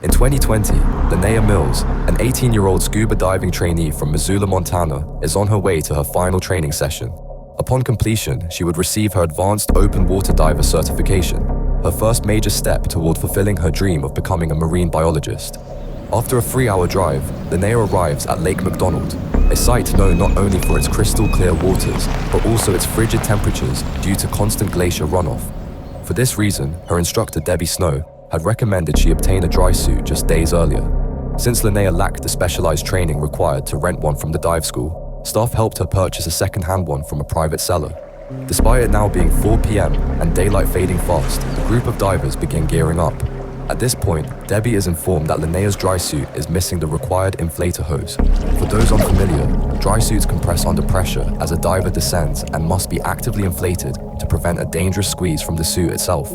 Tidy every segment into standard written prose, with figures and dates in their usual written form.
In 2020, Linnea Mills, an 18-year-old scuba diving trainee from Missoula, Montana, is on her way to her final training session. Upon completion, she would receive her advanced open water diver certification, her first major step toward fulfilling her dream of becoming a marine biologist. After a 3-hour drive, Linnea arrives at Lake McDonald, a site known not only for its crystal clear waters, but also its frigid temperatures due to constant glacier runoff. For this reason, her instructor Debbie Snow had recommended she obtain a dry suit just days earlier. Since Linnea lacked the specialized training required to rent one from the dive school, staff helped her purchase a second-hand one from a private seller. Despite it now being 4 p.m. and daylight fading fast, the group of divers begin gearing up. At this point, Debbie is informed that Linnea's dry suit is missing the required inflator hose. For those unfamiliar, dry suits compress under pressure as a diver descends and must be actively inflated to prevent a dangerous squeeze from the suit itself.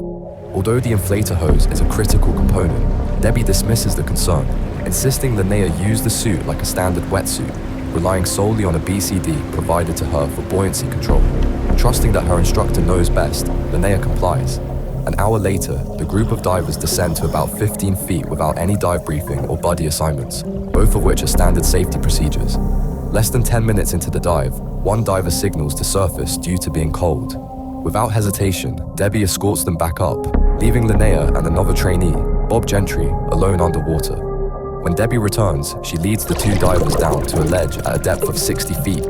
Although the inflator hose is a critical component, Debbie dismisses the concern, insisting Linnea use the suit like a standard wetsuit, relying solely on a BCD provided to her for buoyancy control. Trusting that her instructor knows best, Linnea complies. An hour later, the group of divers descend to about 15 feet without any dive briefing or buddy assignments, both of which are standard safety procedures. Less than 10 minutes into the dive, one diver signals to surface due to being cold. Without hesitation, Debbie escorts them back up, leaving Linnea and another trainee, Bob Gentry, alone underwater. When Debbie returns, she leads the two divers down to a ledge at a depth of 60 feet.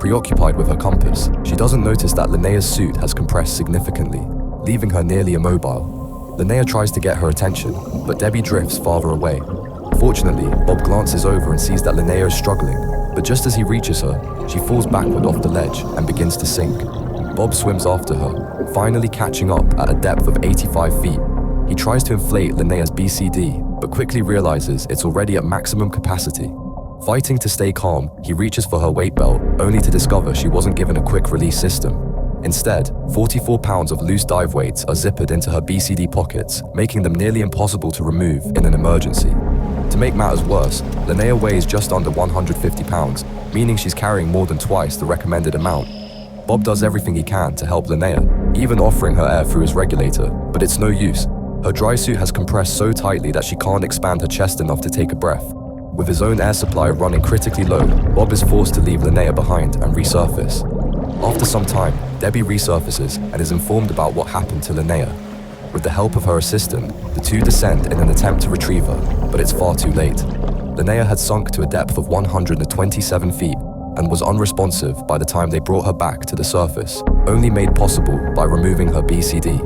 Preoccupied with her compass, she doesn't notice that Linnea's suit has compressed significantly, leaving her nearly immobile. Linnea tries to get her attention, but Debbie drifts farther away. Fortunately, Bob glances over and sees that Linnea is struggling, but just as he reaches her, she falls backward off the ledge and begins to sink. Bob swims after her, finally catching up at a depth of 85 feet. He tries to inflate Linnea's BCD, but quickly realizes it's already at maximum capacity. Fighting to stay calm, he reaches for her weight belt, only to discover she wasn't given a quick release system. Instead, 44 pounds of loose dive weights are zippered into her BCD pockets, making them nearly impossible to remove in an emergency. To make matters worse, Linnea weighs just under 150 pounds, meaning she's carrying more than twice the recommended amount. Bob does everything he can to help Linnea, even offering her air through his regulator, but it's no use. Her dry suit has compressed so tightly that she can't expand her chest enough to take a breath. With his own air supply running critically low, Bob is forced to leave Linnea behind and resurface. After some time, Debbie resurfaces and is informed about what happened to Linnea. With the help of her assistant, the two descend in an attempt to retrieve her, but it's far too late. Linnea had sunk to a depth of 127 feet and was unresponsive by the time they brought her back to the surface, only made possible by removing her BCD.